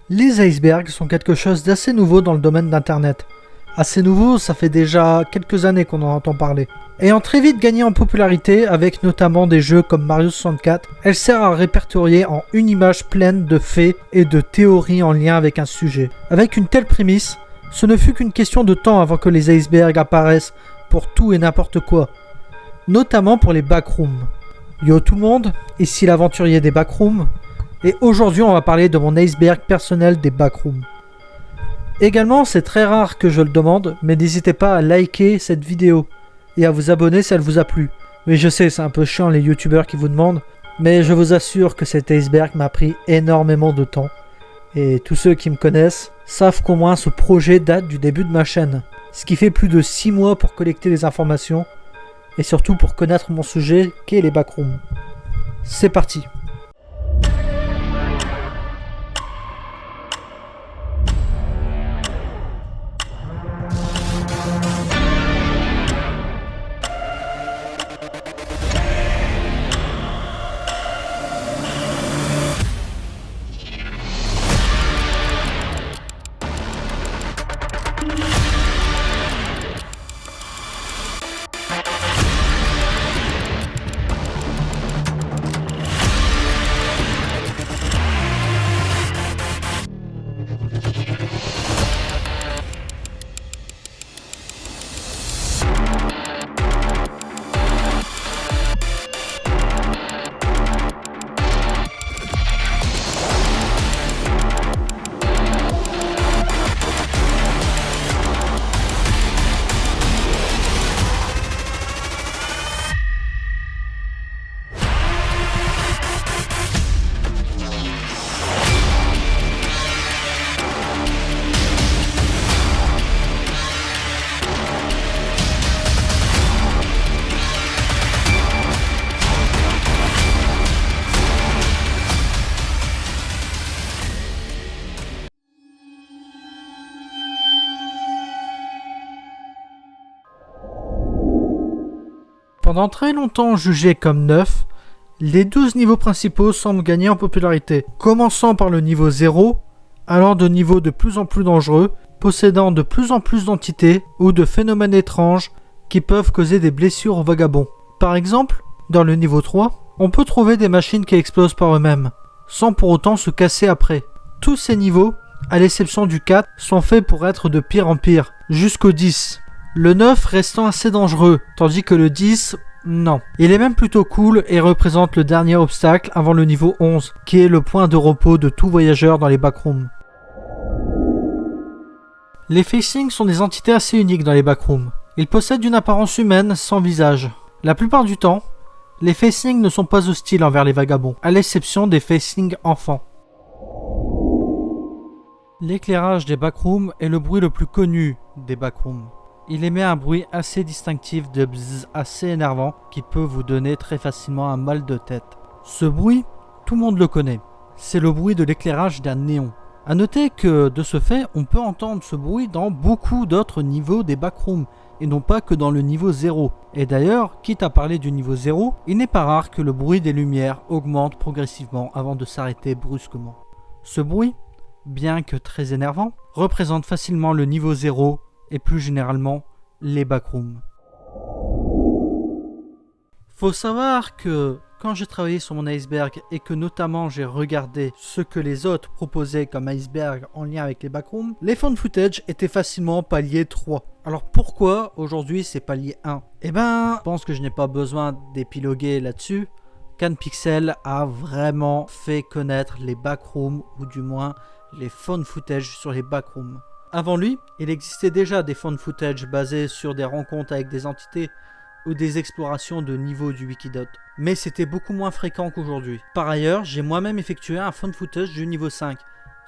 Les icebergs sont quelque chose d'assez nouveau dans le domaine d'Internet. Assez nouveau, ça fait déjà quelques années qu'on en entend parler. Ayant très vite gagné en popularité avec notamment des jeux comme Mario 64, elle sert à répertorier en une image pleine de faits et de théories en lien avec un sujet. Avec une telle prémisse, ce ne fut qu'une question de temps avant que les icebergs apparaissent pour tout et n'importe quoi, notamment pour les backrooms. Yo tout le monde, ici l'aventurier des backrooms, et aujourd'hui on va parler de mon iceberg personnel des backrooms. Également, c'est très rare que je le demande, mais n'hésitez pas à liker cette vidéo et à vous abonner si elle vous a plu. Oui, je sais, c'est un peu chiant les youtubeurs qui vous demandent, mais je vous assure que cet iceberg m'a pris énormément de temps. Et tous ceux qui me connaissent savent qu'au moins ce projet date du début de ma chaîne, ce qui fait plus de 6 mois pour collecter les informations et surtout pour connaître mon sujet qu'est les backrooms. C'est parti. Pendant très longtemps jugés comme neufs, les 12 niveaux principaux semblent gagner en popularité, commençant par le niveau 0, allant de niveaux de plus en plus dangereux, possédant de plus en plus d'entités ou de phénomènes étranges qui peuvent causer des blessures aux vagabonds. Par exemple, dans le niveau 3, on peut trouver des machines qui explosent par eux-mêmes, sans pour autant se casser après. Tous ces niveaux, à l'exception du 4, sont faits pour être de pire en pire, jusqu'au 10. Le 9 restant assez dangereux, tandis que le 10, non. Il est même plutôt cool et représente le dernier obstacle avant le niveau 11, qui est le point de repos de tout voyageur dans les backrooms. Les facings sont des entités assez uniques dans les backrooms. Ils possèdent une apparence humaine sans visage. La plupart du temps, les facings ne sont pas hostiles envers les vagabonds, à l'exception des facings enfants. L'éclairage des backrooms est le bruit le plus connu des backrooms. Il émet un bruit assez distinctif de bzzz assez énervant qui peut vous donner très facilement un mal de tête. Ce bruit, tout le monde le connaît. C'est le bruit de l'éclairage d'un néon. A noter que, de ce fait, on peut entendre ce bruit dans beaucoup d'autres niveaux des backrooms, et non pas que dans le niveau 0. Et d'ailleurs, quitte à parler du niveau 0, il n'est pas rare que le bruit des lumières augmente progressivement avant de s'arrêter brusquement. Ce bruit, bien que très énervant, représente facilement le niveau 0 et plus généralement les backrooms. Faut savoir que quand j'ai travaillé sur mon iceberg et que notamment j'ai regardé ce que les autres proposaient comme iceberg en lien avec les backrooms, les found footage étaient facilement palier 3. Alors pourquoi aujourd'hui c'est palier 1 ? Eh ben, je pense que je n'ai pas besoin d'épiloguer là-dessus. CanPixel a vraiment fait connaître les backrooms, ou du moins les found footage sur les backrooms. Avant lui, il existait déjà des found footage basés sur des rencontres avec des entités ou des explorations de niveaux du Wikidot. Mais c'était beaucoup moins fréquent qu'aujourd'hui. Par ailleurs, j'ai moi-même effectué un found footage du niveau 5,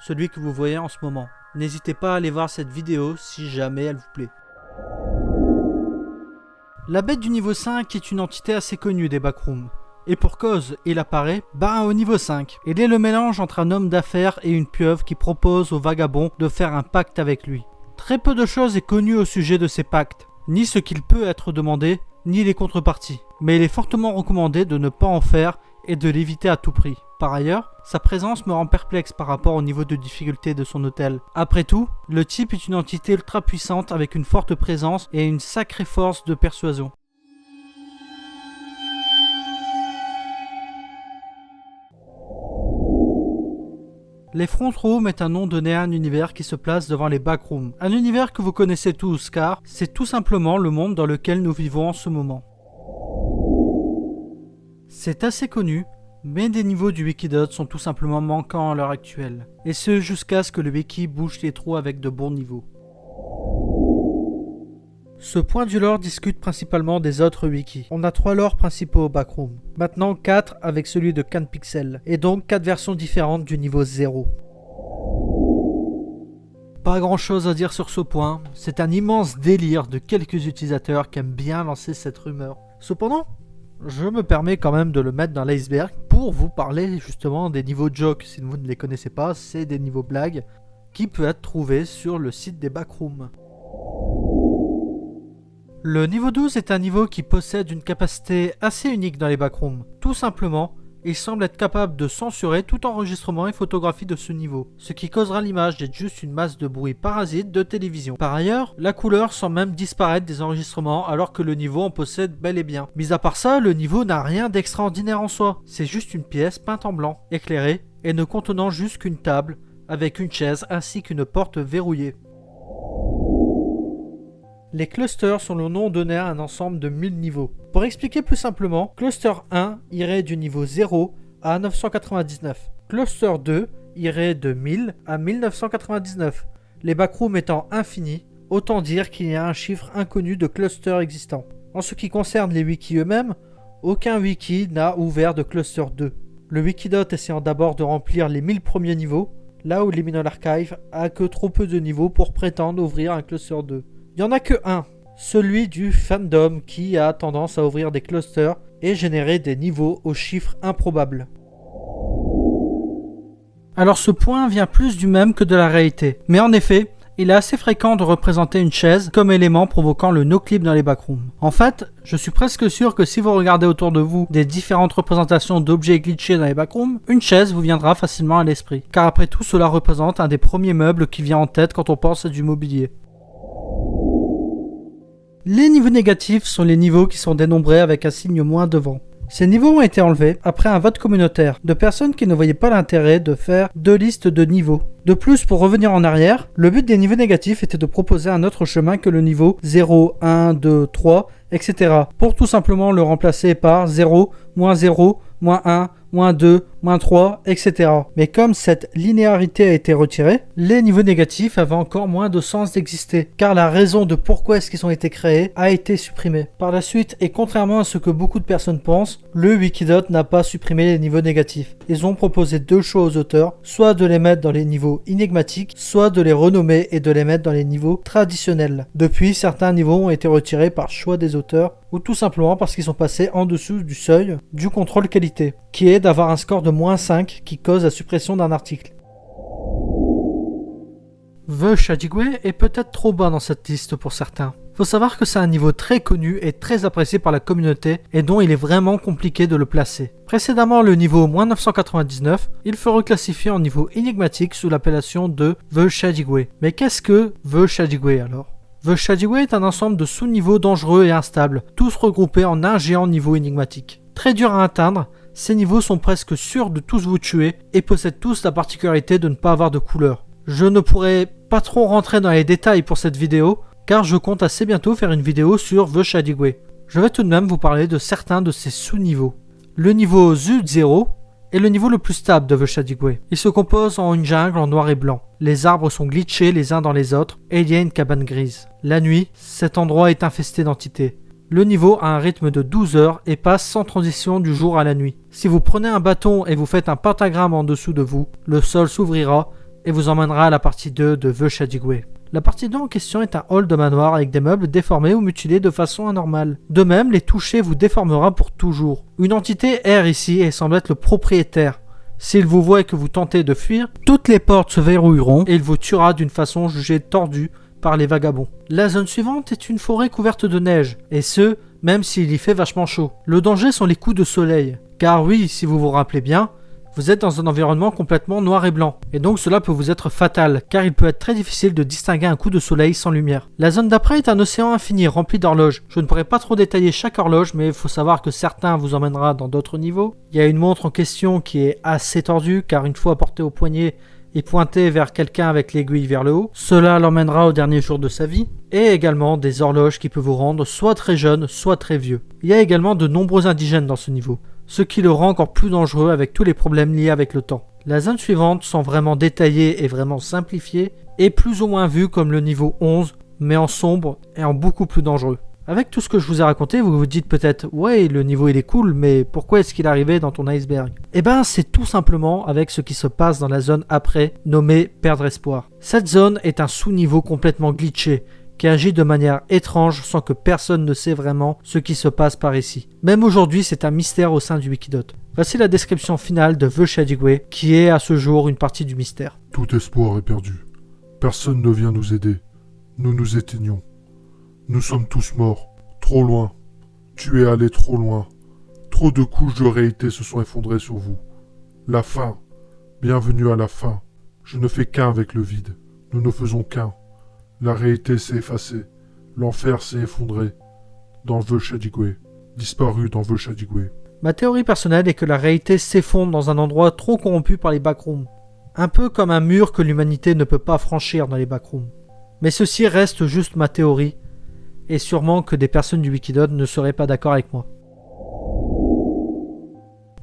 celui que vous voyez en ce moment. N'hésitez pas à aller voir cette vidéo si jamais elle vous plaît. La bête du niveau 5 est une entité assez connue des backrooms. Et pour cause, il apparaît, au niveau 5. Il est le mélange entre un homme d'affaires et une pieuvre qui propose aux vagabonds de faire un pacte avec lui. Très peu de choses est connu au sujet de ces pactes, ni ce qu'il peut être demandé, ni les contreparties. Mais il est fortement recommandé de ne pas en faire et de l'éviter à tout prix. Par ailleurs, sa présence me rend perplexe par rapport au niveau de difficulté de son hôtel. Après tout, le type est une entité ultra puissante avec une forte présence et une sacrée force de persuasion. Les Front Rooms est un nom donné à un univers qui se place devant les Backrooms. Un univers que vous connaissez tous car c'est tout simplement le monde dans lequel nous vivons en ce moment. C'est assez connu, mais des niveaux du Wikidot sont tout simplement manquants à l'heure actuelle. Et ce jusqu'à ce que le wiki bouche les trous avec de bons niveaux. Ce point du lore discute principalement des autres wikis. On a 3 lores principaux au Backroom. Maintenant 4 avec celui de CanPixel. Et donc 4 versions différentes du niveau 0. Pas grand chose à dire sur ce point. C'est un immense délire de quelques utilisateurs qui aiment bien lancer cette rumeur. Cependant, je me permets quand même de le mettre dans l'iceberg pour vous parler justement des niveaux joke. Si vous ne les connaissez pas, c'est des niveaux blagues qui peuvent être trouvés sur le site des Backrooms. Le niveau 12 est un niveau qui possède une capacité assez unique dans les backrooms. Tout simplement, il semble être capable de censurer tout enregistrement et photographie de ce niveau, ce qui causera l'image d'être juste une masse de bruit parasite de télévision. Par ailleurs, la couleur semble même disparaître des enregistrements alors que le niveau en possède bel et bien. Mis à part ça, le niveau n'a rien d'extraordinaire en soi, c'est juste une pièce peinte en blanc, éclairée et ne contenant juste qu'une table, avec une chaise ainsi qu'une porte verrouillée. Les clusters sont le nom donné à un ensemble de 1000 niveaux. Pour expliquer plus simplement, cluster 1 irait du niveau 0 à 999. Cluster 2 irait de 1000 à 1999. Les backrooms étant infinis, autant dire qu'il y a un chiffre inconnu de clusters existants. En ce qui concerne les wikis eux-mêmes, aucun wiki n'a ouvert de cluster 2. Le Wikidot essayant d'abord de remplir les 1000 premiers niveaux, là où Liminal Archive a que trop peu de niveaux pour prétendre ouvrir un cluster 2. Il n'y en a que un, celui du fandom qui a tendance à ouvrir des clusters et générer des niveaux aux chiffres improbables. Alors ce point vient plus du même que de la réalité, mais en effet, il est assez fréquent de représenter une chaise comme élément provoquant le no-clip dans les backrooms. En fait, je suis presque sûr que si vous regardez autour de vous des différentes représentations d'objets glitchés dans les backrooms, une chaise vous viendra facilement à l'esprit, car après tout cela représente un des premiers meubles qui vient en tête quand on pense à du mobilier. Les niveaux négatifs sont les niveaux qui sont dénombrés avec un signe moins devant. Ces niveaux ont été enlevés après un vote communautaire de personnes qui ne voyaient pas l'intérêt de faire 2 listes de niveaux. De plus, pour revenir en arrière, le but des niveaux négatifs était de proposer un autre chemin que le niveau 0, 1, 2, 3, etc. pour tout simplement le remplacer par 0, -0, -1, -2, -3, etc. Mais comme cette linéarité a été retirée, les niveaux négatifs avaient encore moins de sens d'exister, car la raison de pourquoi est-ce qu'ils ont été créés a été supprimée. Par la suite, et contrairement à ce que beaucoup de personnes pensent, le Wikidot n'a pas supprimé les niveaux négatifs. Ils ont proposé 2 choix aux auteurs, soit de les mettre dans les niveaux énigmatiques, soit de les renommer et de les mettre dans les niveaux traditionnels. Depuis, certains niveaux ont été retirés par choix des auteurs, ou tout simplement parce qu'ils sont passés en dessous du seuil du contrôle qualité, qui est d'avoir un score de -5 qui cause la suppression d'un article. The Shadigwe est peut-être trop bas dans cette liste pour certains. Faut savoir que c'est un niveau très connu et très apprécié par la communauté et dont il est vraiment compliqué de le placer. Précédemment le niveau -999, il fut reclassifié en niveau énigmatique sous l'appellation de The Shadigwe. Mais qu'est-ce que The Shadigwe alors ? The Shadigwe est un ensemble de sous-niveaux dangereux et instables, tous regroupés en un géant niveau énigmatique. Très dur à atteindre, ces niveaux sont presque sûrs de tous vous tuer et possèdent tous la particularité de ne pas avoir de couleur. Je ne pourrai pas trop rentrer dans les détails pour cette vidéo, car je compte assez bientôt faire une vidéo sur The Shadigwe. Je vais tout de même vous parler de certains de ces sous-niveaux. Le niveau Zud0 est le niveau le plus stable de The Shadigwe. Il se compose en une jungle en noir et blanc. Les arbres sont glitchés les uns dans les autres et il y a une cabane grise. La nuit, cet endroit est infesté d'entités. Le niveau a un rythme de 12 heures et passe sans transition du jour à la nuit. Si vous prenez un bâton et vous faites un pentagramme en dessous de vous, le sol s'ouvrira et vous emmènera à la partie 2 de The Shadigwe. La partie 2 en question est un hall de manoir avec des meubles déformés ou mutilés de façon anormale. De même, les toucher vous déformera pour toujours. Une entité erre ici et semble être le propriétaire. S'il vous voit et que vous tentez de fuir, toutes les portes se verrouilleront et il vous tuera d'une façon jugée tordue par les vagabonds. La zone suivante est une forêt couverte de neige, et ce, même s'il y fait vachement chaud. Le danger sont les coups de soleil, Car oui, si vous vous rappelez bien, vous êtes dans un environnement complètement noir et blanc, et donc cela peut vous être fatal, car il peut être très difficile de distinguer un coup de soleil sans lumière. La zone d'après est un océan infini rempli d'horloges. Je ne pourrais pas trop détailler chaque horloge, mais il faut savoir que certains vous emmènera dans d'autres niveaux. Il y a une montre en question qui est assez tordue, car une fois portée au poignet et pointée vers quelqu'un avec l'aiguille vers le haut, cela l'emmènera au dernier jour de sa vie, et également des horloges qui peuvent vous rendre soit très jeune, soit très vieux. Il y a également de nombreux indigènes dans ce niveau, ce qui le rend encore plus dangereux avec tous les problèmes liés avec le temps. La zone suivante, sans vraiment détaillée et vraiment simplifiée, est plus ou moins vue comme le niveau 11, mais en sombre et en beaucoup plus dangereux. Avec tout ce que je vous ai raconté, vous vous dites peut-être « Ouais, le niveau il est cool, mais pourquoi est-ce qu'il est arrivé dans ton iceberg ?» Eh ben, c'est tout simplement avec ce qui se passe dans la zone après, nommée « Perdre espoir ». Cette zone est un sous-niveau complètement glitché, qui agit de manière étrange sans que personne ne sait vraiment ce qui se passe par ici. Même aujourd'hui, c'est un mystère au sein du Wikidot. Voici la description finale de The Shady Way, qui est à ce jour une partie du mystère. Tout espoir est perdu. Personne ne vient nous aider. Nous nous éteignons. Nous sommes tous morts. Trop loin. Tu es allé trop loin. Trop de couches de réalité se sont effondrées sur vous. La fin. Bienvenue à la fin. Je ne fais qu'un avec le vide. Nous ne faisons qu'un. La réalité s'est effacée. L'enfer s'est effondré. Dans The Shady Way. Disparu dans The Shady Way. Ma théorie personnelle est que la réalité s'effondre dans un endroit trop corrompu par les backrooms. Un peu comme un mur que l'humanité ne peut pas franchir dans les backrooms. Mais ceci reste juste ma théorie, et sûrement que des personnes du Wikidot ne seraient pas d'accord avec moi.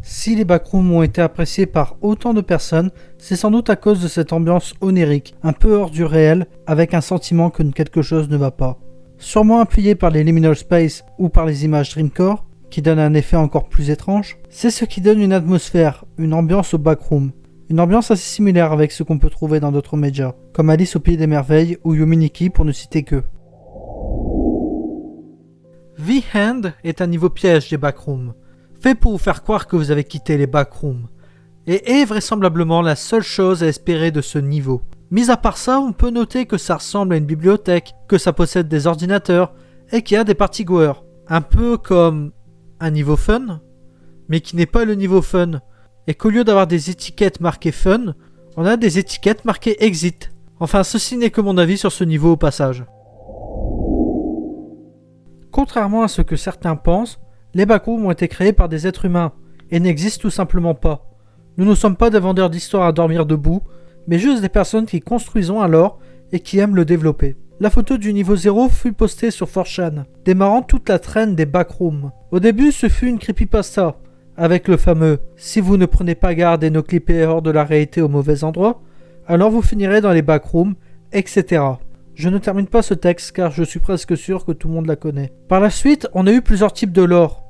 Si les backrooms ont été appréciés par autant de personnes, c'est sans doute à cause de cette ambiance onirique, un peu hors du réel, avec un sentiment que quelque chose ne va pas. Sûrement appuyé par les liminal space ou par les images Dreamcore, qui donnent un effet encore plus étrange, c'est ce qui donne une atmosphère, une ambiance au backroom. Une ambiance assez similaire avec ce qu'on peut trouver dans d'autres médias, comme Alice au Pays des Merveilles ou Yuminiki pour ne citer que. The Hand est un niveau piège des backrooms, fait pour vous faire croire que vous avez quitté les backrooms, et est vraisemblablement la seule chose à espérer de ce niveau. Mis à part ça, on peut noter que ça ressemble à une bibliothèque, que ça possède des ordinateurs, et qu'il y a des partygoers. Un peu comme un niveau fun, mais qui n'est pas le niveau fun. Et qu'au lieu d'avoir des étiquettes marquées fun, on a des étiquettes marquées exit. Enfin, ceci n'est que mon avis sur ce niveau au passage. Contrairement à ce que certains pensent, les backrooms ont été créés par des êtres humains, et n'existent tout simplement pas. Nous ne sommes pas des vendeurs d'histoires à dormir debout, mais juste des personnes qui construisons un lore et qui aiment le développer. La photo du niveau 0 fut postée sur 4chan, démarrant toute la traîne des backrooms. Au début, ce fut une creepypasta, avec le fameux « Si vous ne prenez pas garde et ne clippez hors de la réalité au mauvais endroit, alors vous finirez dans les backrooms, etc. » Je ne termine pas ce texte car je suis presque sûr que tout le monde la connaît. Par la suite, on a eu plusieurs types de lore.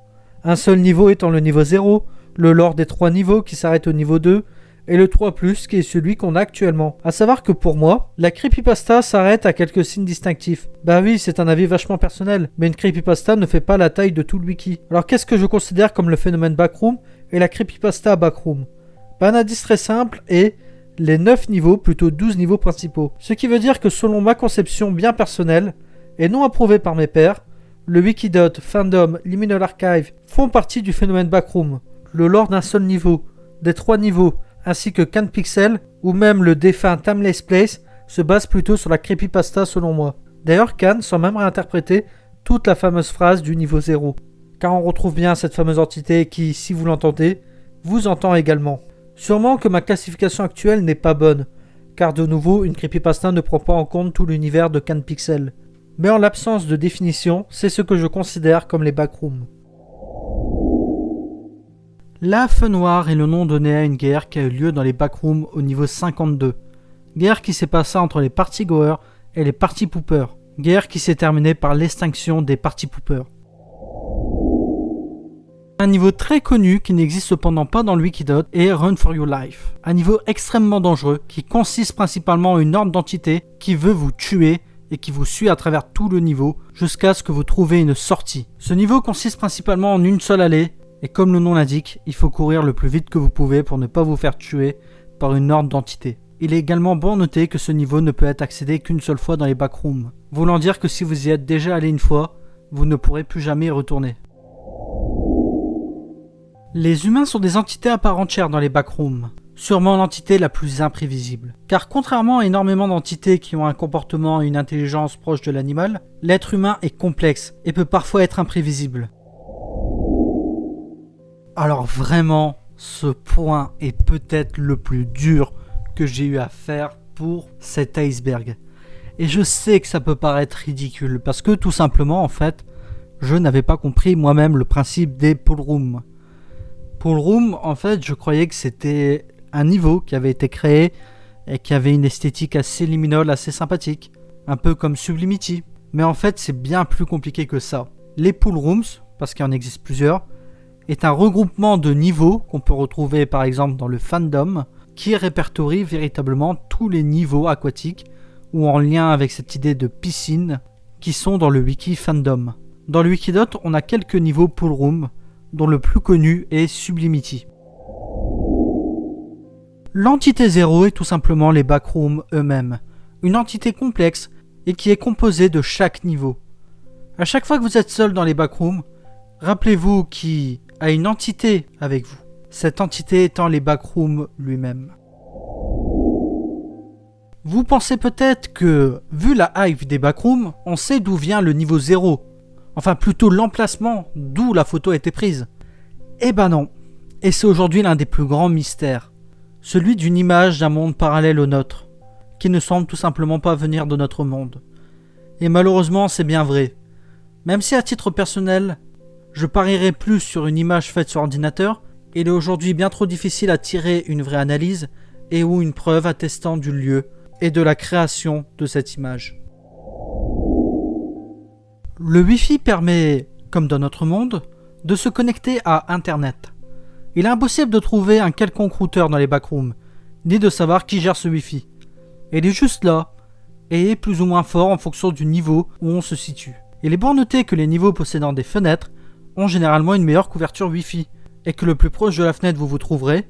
Un seul niveau étant le niveau 0, le lore des 3 niveaux qui s'arrête au niveau 2, et le 3+, qui est celui qu'on a actuellement. A savoir que pour moi, la creepypasta s'arrête à quelques signes distinctifs. Bah oui, c'est un avis vachement personnel, mais une creepypasta ne fait pas la taille de tout le wiki. Alors qu'est-ce que je considère comme le phénomène backroom et la creepypasta backroom? Bah un indice très simple est les 9 niveaux, plutôt 12 niveaux principaux. Ce qui veut dire que selon ma conception bien personnelle, et non approuvée par mes pairs, le Wikidot, Fandom, Liminal Archive font partie du phénomène backroom. Le lore d'un seul niveau, des 3 niveaux, ainsi que Can Pixel, ou même le défunt Timeless Place, se base plutôt sur la creepypasta selon moi. D'ailleurs, Can sans même réinterpréter toute la fameuse phrase du niveau 0. Car on retrouve bien cette fameuse entité qui, si vous l'entendez, vous entend également. Sûrement que ma classification actuelle n'est pas bonne, car de nouveau, une creepypasta ne prend pas en compte tout l'univers de Can Pixel. Mais en l'absence de définition, c'est ce que je considère comme les backrooms. La Feu Noir est le nom donné à une guerre qui a eu lieu dans les backrooms au niveau 52. Guerre qui s'est passée entre les partygoers et les party-poopers. Guerre qui s'est terminée par l'extinction des party-poopers. Un niveau très connu qui n'existe cependant pas dans le Wikidot est Run for Your Life. Un niveau extrêmement dangereux qui consiste principalement en une horde d'entités qui veut vous tuer et qui vous suit à travers tout le niveau jusqu'à ce que vous trouviez une sortie. Ce niveau consiste principalement en une seule allée. Et comme le nom l'indique, il faut courir le plus vite que vous pouvez pour ne pas vous faire tuer par une horde d'entités. Il est également bon à noter que ce niveau ne peut être accédé qu'une seule fois dans les backrooms, voulant dire que si vous y êtes déjà allé une fois, vous ne pourrez plus jamais y retourner. Les humains sont des entités à part entière dans les backrooms. Sûrement l'entité la plus imprévisible. Car contrairement à énormément d'entités qui ont un comportement et une intelligence proche de l'animal, l'être humain est complexe et peut parfois être imprévisible. Alors vraiment, ce point est peut-être le plus dur que j'ai eu à faire pour cet iceberg. Et je sais que ça peut paraître ridicule, parce que tout simplement, en fait, je n'avais pas compris moi-même le principe des pool rooms. Pool room, en fait, je croyais que c'était un niveau qui avait été créé et qui avait une esthétique assez liminale, assez sympathique, un peu comme Sublimity. Mais en fait, c'est bien plus compliqué que ça. Les pool rooms, parce qu'il en existe plusieurs, est un regroupement de niveaux qu'on peut retrouver par exemple dans le fandom, qui répertorie véritablement tous les niveaux aquatiques ou en lien avec cette idée de piscine qui sont dans le wiki fandom. Dans le Wikidot, on a quelques niveaux pool room, dont le plus connu est Sublimity. L'entité 0 est tout simplement les backrooms eux-mêmes, une entité complexe et qui est composée de chaque niveau. À chaque fois que vous êtes seul dans les backrooms, rappelez-vous qu'il a une entité avec vous, cette entité étant les backrooms lui-même. Vous pensez peut-être que, vu la hype des backrooms, on sait d'où vient le niveau 0, enfin plutôt l'emplacement d'où la photo a été prise. Eh ben non, et c'est aujourd'hui l'un des plus grands mystères, celui d'une image d'un monde parallèle au nôtre, qui ne semble tout simplement pas venir de notre monde. Et malheureusement c'est bien vrai, même si à titre personnel, je parierais plus sur une image faite sur ordinateur, il est aujourd'hui bien trop difficile à tirer une vraie analyse et ou une preuve attestant du lieu et de la création de cette image. Le Wi-Fi permet, comme dans notre monde, de se connecter à Internet. Il est impossible de trouver un quelconque routeur dans les backrooms, ni de savoir qui gère ce Wi-Fi. Il est juste là, et est plus ou moins fort en fonction du niveau où on se situe. Il est bon à noter que les niveaux possédant des fenêtres ont généralement une meilleure couverture Wi-Fi, et que le plus proche de la fenêtre vous vous trouverez,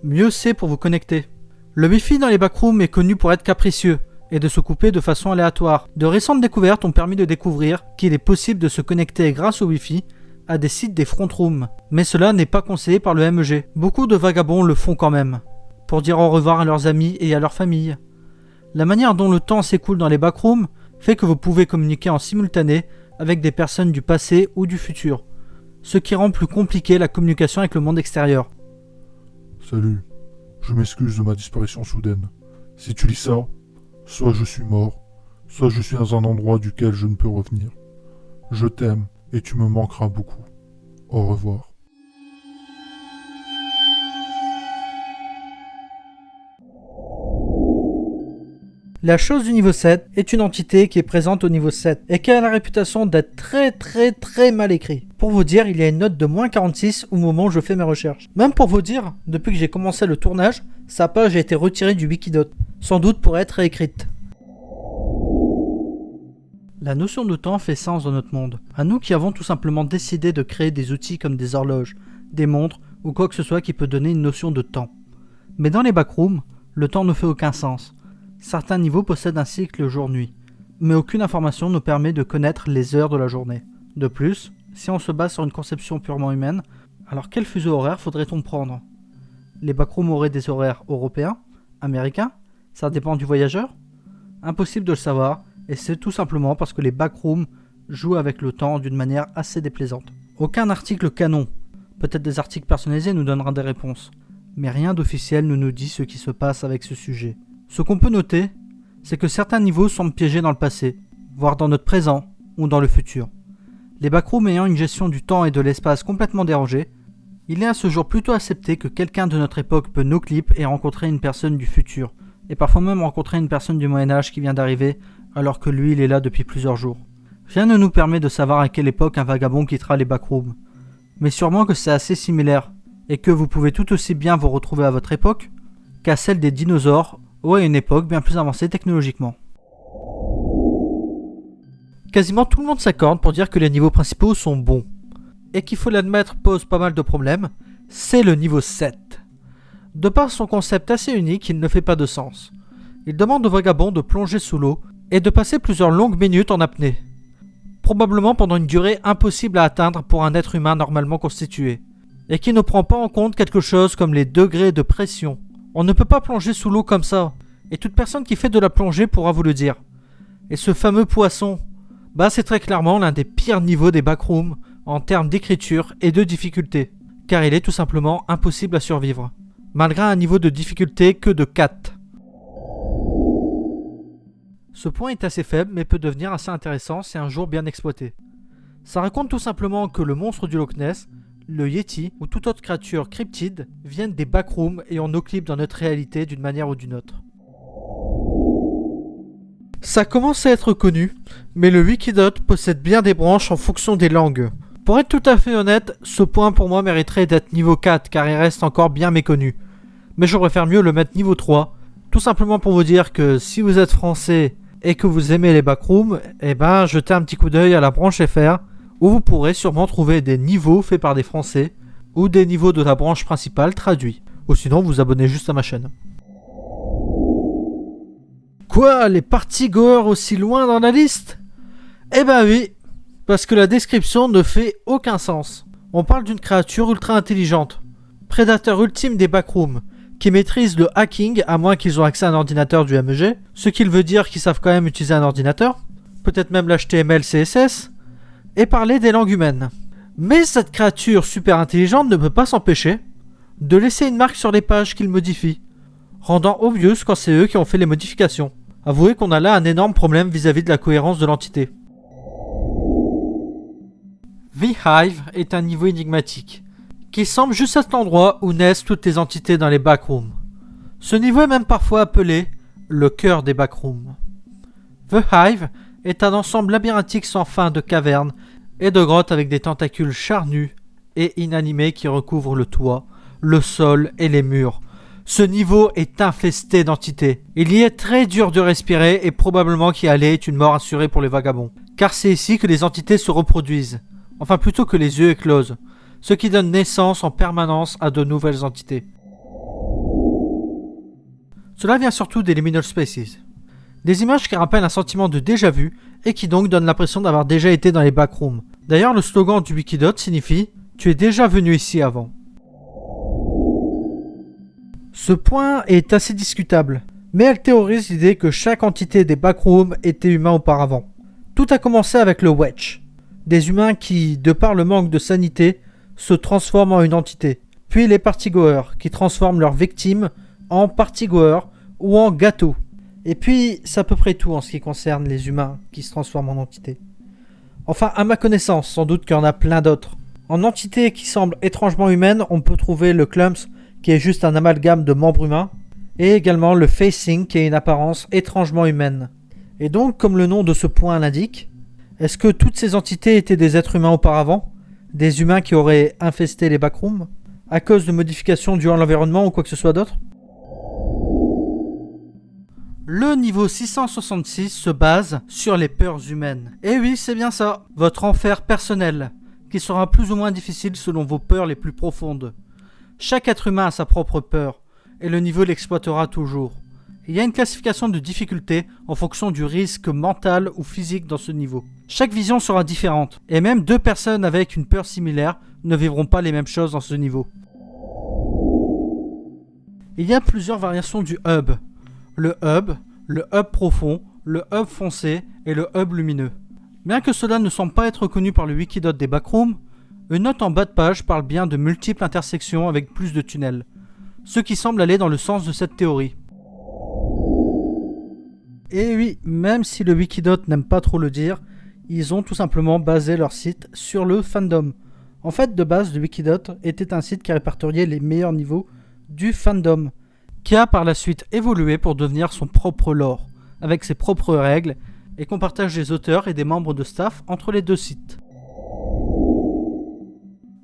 mieux c'est pour vous connecter. Le Wi-Fi dans les backrooms est connu pour être capricieux, et de se couper de façon aléatoire. De récentes découvertes ont permis de découvrir qu'il est possible de se connecter grâce au Wi-Fi à des sites des front rooms, mais cela n'est pas conseillé par le MEG. Beaucoup de vagabonds le font quand même, pour dire au revoir à leurs amis et à leur famille. La manière dont le temps s'écoule dans les backrooms fait que vous pouvez communiquer en simultané avec des personnes du passé ou du futur, ce qui rend plus compliqué la communication avec le monde extérieur. Salut, je m'excuse de ma disparition soudaine. Si tu lis ça, soit je suis mort, soit je suis dans un endroit duquel je ne peux revenir. Je t'aime et tu me manqueras beaucoup. Au revoir. La chose du niveau 7 est une entité qui est présente au niveau 7 et qui a la réputation d'être très mal écrit. Pour vous dire, il y a une note de -46 au moment où je fais mes recherches. Même pour vous dire, depuis que j'ai commencé le tournage, sa page a été retirée du Wikidot, sans doute pour être réécrite. La notion de temps fait sens dans notre monde. À nous qui avons tout simplement décidé de créer des outils comme des horloges, des montres ou quoi que ce soit qui peut donner une notion de temps. Mais dans les backrooms, le temps ne fait aucun sens. Certains niveaux possèdent un cycle jour-nuit, mais aucune information ne permet de connaître les heures de la journée. De plus, si on se base sur une conception purement humaine, alors quel fuseau horaire faudrait-on prendre? Les backrooms auraient des horaires européens, américains? Ça dépend du voyageur? Impossible de le savoir, et c'est tout simplement parce que les backrooms jouent avec le temps d'une manière assez déplaisante. Aucun article canon, peut-être des articles personnalisés nous donnera des réponses, mais rien d'officiel ne nous dit ce qui se passe avec ce sujet. Ce qu'on peut noter, c'est que certains niveaux semblent piégés dans le passé, voire dans notre présent ou dans le futur. Les backrooms ayant une gestion du temps et de l'espace complètement dérangée, il est à ce jour plutôt accepté que quelqu'un de notre époque peut no-clip et rencontrer une personne du futur, et parfois même rencontrer une personne du Moyen-Âge qui vient d'arriver alors que lui il est là depuis plusieurs jours. Rien ne nous permet de savoir à quelle époque un vagabond quittera les backrooms, mais sûrement que c'est assez similaire, et que vous pouvez tout aussi bien vous retrouver à votre époque qu'à celle des dinosaures ou à une époque bien plus avancée technologiquement. Quasiment tout le monde s'accorde pour dire que les niveaux principaux sont bons, et qu'il faut l'admettre pose pas mal de problèmes, c'est le niveau 7. De par son concept assez unique, il ne fait pas de sens. Il demande aux vagabonds de plonger sous l'eau et de passer plusieurs longues minutes en apnée, probablement pendant une durée impossible à atteindre pour un être humain normalement constitué. et qui ne prend pas en compte quelque chose comme les degrés de pression. On ne peut pas plonger sous l'eau comme ça, et toute personne qui fait de la plongée pourra vous le dire. Et ce fameux poisson, c'est très clairement l'un des pires niveaux des backrooms en termes d'écriture et de difficulté, car il est tout simplement impossible à survivre, malgré un niveau de difficulté que de 4. Ce point est assez faible mais peut devenir assez intéressant si un jour bien exploité. Ça raconte tout simplement que le monstre du Loch Ness, le Yeti ou toute autre créature cryptide viennent des backrooms et ont nos clips dans notre réalité d'une manière ou d'une autre. Ça commence à être connu, mais le Wikidot possède bien des branches en fonction des langues. Pour être tout à fait honnête, ce point pour moi mériterait d'être niveau 4 car il reste encore bien méconnu. Mais je préfère mieux le mettre niveau 3, tout simplement pour vous dire que si vous êtes français et que vous aimez les backrooms, jetez un petit coup d'œil à la branche FR, où vous pourrez sûrement trouver des niveaux faits par des Français, ou des niveaux de la branche principale traduits. Ou sinon vous abonnez juste à ma chaîne. Quoi, les partygoers aussi loin dans la liste? Oui, parce que la description ne fait aucun sens. On parle d'une créature ultra intelligente, prédateur ultime des backrooms, qui maîtrise le hacking à moins qu'ils ont accès à un ordinateur du MEG, ce qui veut dire qu'ils savent quand même utiliser un ordinateur, peut-être même l'HTML, CSS, et parler des langues humaines. Mais cette créature super intelligente ne peut pas s'empêcher de laisser une marque sur les pages qu'ils modifient, rendant obvious quand c'est eux qui ont fait les modifications. Avouez qu'on a là un énorme problème vis-à-vis de la cohérence de l'entité. The Hive est un niveau énigmatique, qui semble juste à cet endroit où naissent toutes les entités dans les backrooms. Ce niveau est même parfois appelé le cœur des backrooms. The Hive est un ensemble labyrinthique sans fin de cavernes et de grottes avec des tentacules charnus et inanimés qui recouvrent le toit, le sol et les murs. Ce niveau est infesté d'entités. Il y est très dur de respirer et probablement qu'y aller est une mort assurée pour les vagabonds. Car c'est ici que les entités se reproduisent. Enfin plutôt que les œufs éclosent. Ce qui donne naissance en permanence à de nouvelles entités. Cela vient surtout des liminal spaces. Des images qui rappellent un sentiment de déjà-vu et qui donc donnent l'impression d'avoir déjà été dans les backrooms. D'ailleurs le slogan du Wikidot signifie « Tu es déjà venu ici avant ». Ce point est assez discutable, mais elle théorise l'idée que chaque entité des backrooms était humain auparavant. Tout a commencé avec le Wetch, des humains qui, de par le manque de sanité, se transforment en une entité. Puis les partygoers, qui transforment leurs victimes en partygoers ou en gâteaux. Et puis, c'est à peu près tout en ce qui concerne les humains qui se transforment en entités. Enfin, à ma connaissance, sans doute qu'il y en a plein d'autres. En entités qui semblent étrangement humaines, on peut trouver le Clumps, qui est juste un amalgame de membres humains, et également le Facing, qui a une apparence étrangement humaine. Et donc, comme le nom de ce point l'indique, est-ce que toutes ces entités étaient des êtres humains auparavant? Des humains qui auraient infesté les backrooms à cause de modifications duant l'environnement ou quoi que ce soit d'autre? Le niveau 666 se base sur les peurs humaines. Et oui, c'est bien ça, votre enfer personnel, qui sera plus ou moins difficile selon vos peurs les plus profondes. Chaque être humain a sa propre peur, et le niveau l'exploitera toujours. Il y a une classification de difficulté en fonction du risque mental ou physique dans ce niveau. Chaque vision sera différente, et même deux personnes avec une peur similaire ne vivront pas les mêmes choses dans ce niveau. Il y a plusieurs variations du hub. Le hub profond, le hub foncé et le hub lumineux. Bien que cela ne semble pas être reconnu par le Wikidot des backrooms, une note en bas de page parle bien de multiples intersections avec plus de tunnels, ce qui semble aller dans le sens de cette théorie. Et oui, même si le Wikidot n'aime pas trop le dire, ils ont tout simplement basé leur site sur le fandom. En fait, de base, le Wikidot était un site qui répertoriait les meilleurs niveaux du fandom, qui a par la suite évolué pour devenir son propre lore, avec ses propres règles, et qu'on partage des auteurs et des membres de staff entre les deux sites.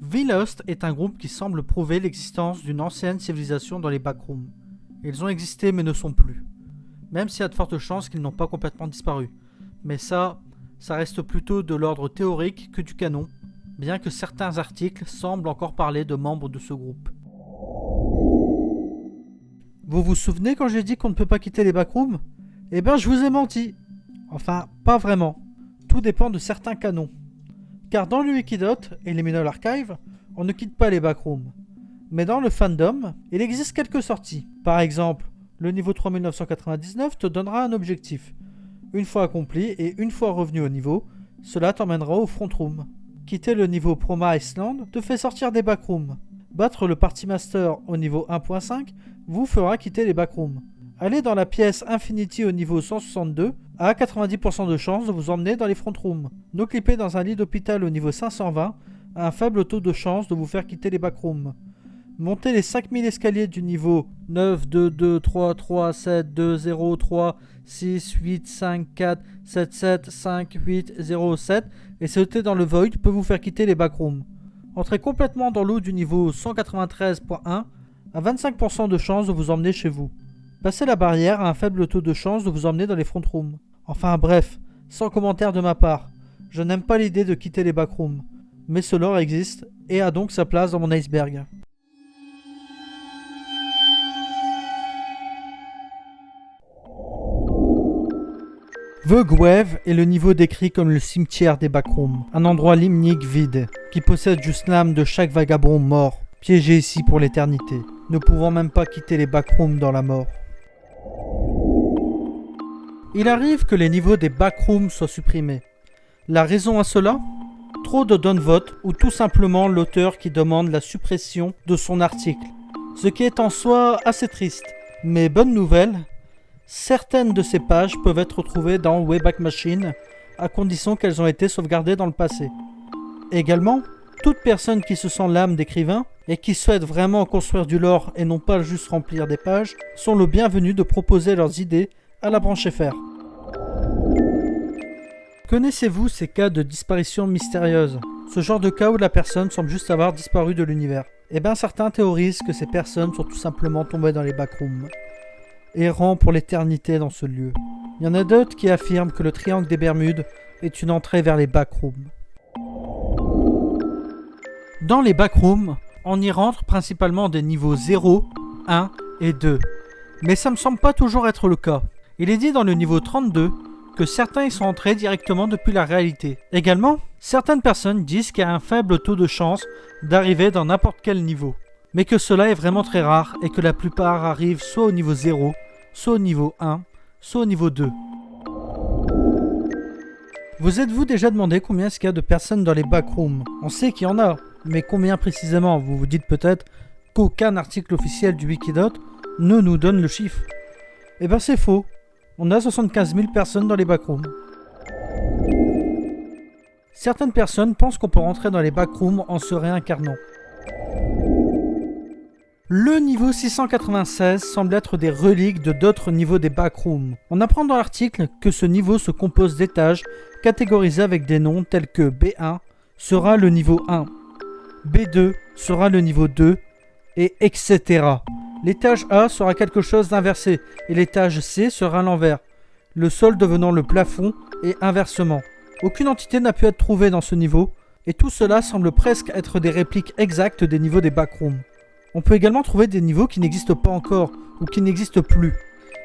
The Lost est un groupe qui semble prouver l'existence d'une ancienne civilisation dans les backrooms. Ils ont existé mais ne sont plus. Même s'il y a de fortes chances qu'ils n'ont pas complètement disparu. Mais ça reste plutôt de l'ordre théorique que du canon, bien que certains articles semblent encore parler de membres de ce groupe. Vous vous souvenez quand j'ai dit qu'on ne peut pas quitter les backrooms? Eh ben je vous ai menti. Enfin, pas vraiment. Tout dépend de certains canons. Car dans le Wikidot et les Liminal Archive, on ne quitte pas les backrooms. Mais dans le fandom, il existe quelques sorties. Par exemple, le niveau 3999 te donnera un objectif. Une fois accompli et une fois revenu au niveau, cela t'emmènera au front room. Quitter le niveau Proma Iceland te fait sortir des backrooms. Battre le Party Master au niveau 1.5 vous fera quitter les backrooms. Aller dans la pièce Infinity au niveau 162 a 90% de chance de vous emmener dans les front rooms. No clipper dans un lit d'hôpital au niveau 520 a un faible taux de chance de vous faire quitter les backrooms. Monter les 5000 escaliers du niveau 9, 2, 2, 3, 3, 7, 2, 0, 3, 6, 8, 5, 4, 7, 7, 5, 8, 0, 7 et sauter dans le void peut vous faire quitter les backrooms. Entrer complètement dans l'eau du niveau 193.1 a 25% de chance de vous emmener chez vous. Passer la barrière a un faible taux de chance de vous emmener dans les front rooms. Enfin bref, sans commentaire de ma part, je n'aime pas l'idée de quitter les backrooms, mais ce lore existe et a donc sa place dans mon iceberg. Vogue Wave est le niveau décrit comme le cimetière des backrooms, un endroit limnique vide, qui possède juste l'âme de chaque vagabond mort, piégé ici pour l'éternité, ne pouvant même pas quitter les backrooms dans la mort. Il arrive que les niveaux des backrooms soient supprimés. La raison à cela ? Trop de downvotes ou tout simplement l'auteur qui demande la suppression de son article. Ce qui est en soi assez triste. Mais bonne nouvelle, certaines de ces pages peuvent être retrouvées dans Wayback Machine à condition qu'elles ont été sauvegardées dans le passé. Également, toute personne qui se sent l'âme d'écrivain et qui souhaite vraiment construire du lore et non pas juste remplir des pages sont le bienvenu de proposer leurs idées à la branche FR. Connaissez-vous ces cas de disparition mystérieuse ? Ce genre de cas où la personne semble juste avoir disparu de l'univers. Eh bien certains théorisent que ces personnes sont tout simplement tombées dans les backrooms, errant pour l'éternité dans ce lieu. Il y en a d'autres qui affirment que le triangle des Bermudes est une entrée vers les backrooms. Dans les backrooms, on y rentre principalement des niveaux 0, 1 et 2. Mais ça me semble pas toujours être le cas. Il est dit dans le niveau 32 que certains y sont entrés directement depuis la réalité. Également, certaines personnes disent qu'il y a un faible taux de chance d'arriver dans n'importe quel niveau. Mais que cela est vraiment très rare et que la plupart arrivent soit au niveau 0, soit au niveau 1, soit au niveau 2. Vous êtes-vous déjà demandé combien est-ce qu'il y a de personnes dans les backrooms ? On sait qu'il y en a, mais combien précisément ? Vous vous dites peut-être qu'aucun article officiel du Wikidot ne nous donne le chiffre. Eh ben c'est faux. On a 75 000 personnes dans les backrooms. Certaines personnes pensent qu'on peut rentrer dans les backrooms en se réincarnant. Le niveau 696 semble être des reliques de d'autres niveaux des backrooms. On apprend dans l'article que ce niveau se compose d'étages catégorisés avec des noms tels que B1 sera le niveau 1, B2 sera le niveau 2, et etc. L'étage A sera quelque chose d'inversé et l'étage C sera à l'envers, le sol devenant le plafond et inversement. Aucune entité n'a pu être trouvée dans ce niveau et tout cela semble presque être des répliques exactes des niveaux des backrooms. On peut également trouver des niveaux qui n'existent pas encore ou qui n'existent plus.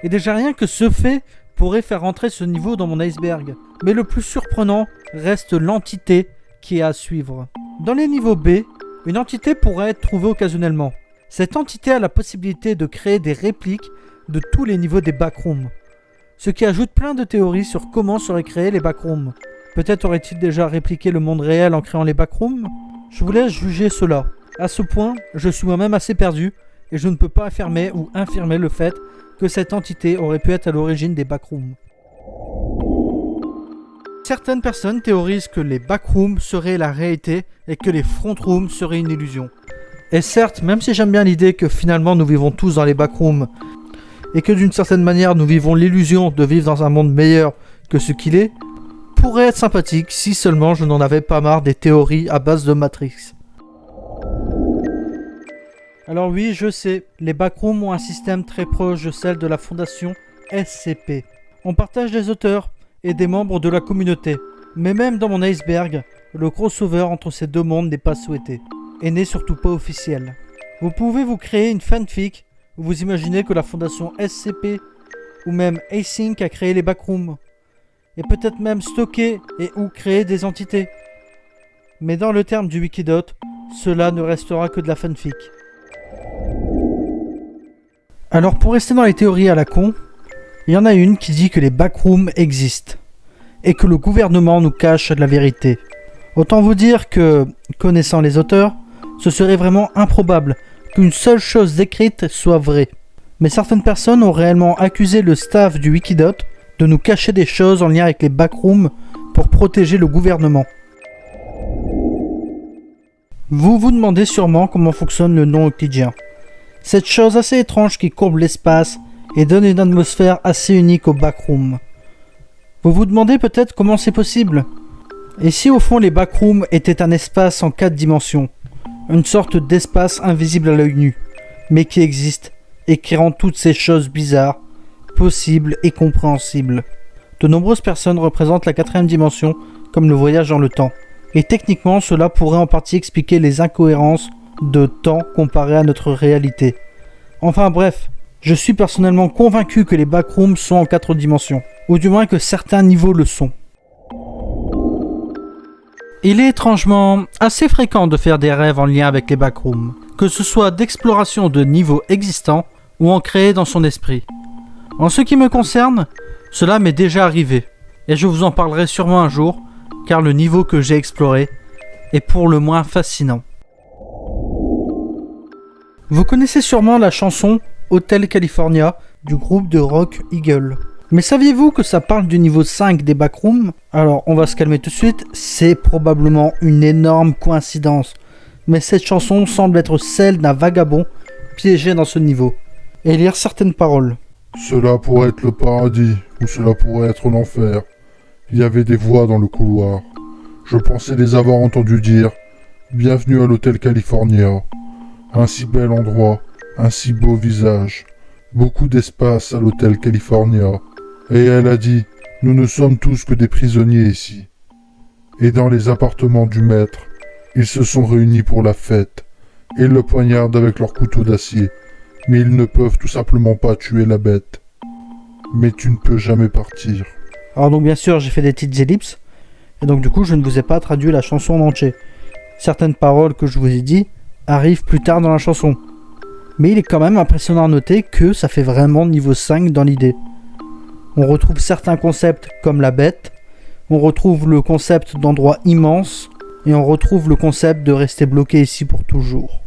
Et déjà rien que ce fait pourrait faire rentrer ce niveau dans mon iceberg. Mais le plus surprenant reste l'entité qui est à suivre. Dans les niveaux B, une entité pourrait être trouvée occasionnellement. Cette entité a la possibilité de créer des répliques de tous les niveaux des backrooms. Ce qui ajoute plein de théories sur comment seraient créés les backrooms. Peut-être aurait-il déjà répliqué le monde réel en créant les backrooms ? Je vous laisse juger cela. À ce point, je suis moi-même assez perdu et je ne peux pas affirmer ou infirmer le fait que cette entité aurait pu être à l'origine des backrooms. Certaines personnes théorisent que les backrooms seraient la réalité et que les front rooms seraient une illusion. Et certes, même si j'aime bien l'idée que finalement nous vivons tous dans les backrooms et que d'une certaine manière nous vivons l'illusion de vivre dans un monde meilleur que ce qu'il est, pourrait être sympathique si seulement je n'en avais pas marre des théories à base de Matrix. Alors oui, je sais, les backrooms ont un système très proche de celle de la fondation SCP. On partage des auteurs et des membres de la communauté, mais même dans mon iceberg, le crossover entre ces deux mondes n'est pas souhaité, et n'est surtout pas officiel. Vous pouvez vous créer une fanfic où vous imaginez que la fondation SCP ou même Async a créé les backrooms, et peut-être même stocker et ou créer des entités. Mais dans le terme du Wikidot, cela ne restera que de la fanfic. Alors pour rester dans les théories à la con, il y en a une qui dit que les backrooms existent et que le gouvernement nous cache la vérité. Autant vous dire que, connaissant les auteurs, ce serait vraiment improbable qu'une seule chose décrite soit vraie. Mais certaines personnes ont réellement accusé le staff du Wikidot de nous cacher des choses en lien avec les backrooms pour protéger le gouvernement. Vous vous demandez sûrement comment fonctionne le non-euclidien. Cette chose assez étrange qui courbe l'espace et donne une atmosphère assez unique au backroom. Vous vous demandez peut-être comment c'est possible. Et si au fond les backrooms étaient un espace en 4 dimensions, une sorte d'espace invisible à l'œil nu, mais qui existe et qui rend toutes ces choses bizarres, possibles et compréhensibles. De nombreuses personnes représentent la 4e dimension comme le voyage dans le temps. Et techniquement, cela pourrait en partie expliquer les incohérences de temps comparées à notre réalité. Enfin bref, je suis personnellement convaincu que les backrooms sont en 4 dimensions, ou du moins que certains niveaux le sont. Il est étrangement assez fréquent de faire des rêves en lien avec les backrooms, que ce soit d'exploration de niveaux existants ou en créer dans son esprit. En ce qui me concerne, cela m'est déjà arrivé, et je vous en parlerai sûrement un jour, car le niveau que j'ai exploré est pour le moins fascinant. Vous connaissez sûrement la chanson Hotel California du groupe de rock Eagle. Mais saviez-vous que ça parle du niveau 5 des backrooms? Alors on va se calmer tout de suite, c'est probablement une énorme coïncidence. Mais cette chanson semble être celle d'un vagabond piégé dans ce niveau. Et lire certaines paroles. Cela pourrait être le paradis, ou cela pourrait être l'enfer. Il y avait des voix dans le couloir. Je pensais les avoir entendues dire « Bienvenue à l'hôtel California. Un si bel endroit, un si beau visage. Beaucoup d'espace à l'hôtel California. » Et elle a dit « Nous ne sommes tous que des prisonniers ici. » Et dans les appartements du maître, ils se sont réunis pour la fête. Ils le poignardent avec leur couteau d'acier. Mais ils ne peuvent tout simplement pas tuer la bête. Mais tu ne peux jamais partir. Alors donc bien sûr j'ai fait des petites ellipses, et donc du coup je ne vous ai pas traduit la chanson en entier. Certaines paroles que je vous ai dit arrivent plus tard dans la chanson. Mais il est quand même impressionnant à noter que ça fait vraiment niveau 5 dans l'idée. On retrouve certains concepts comme la bête, on retrouve le concept d'endroit immense, et on retrouve le concept de rester bloqué ici pour toujours.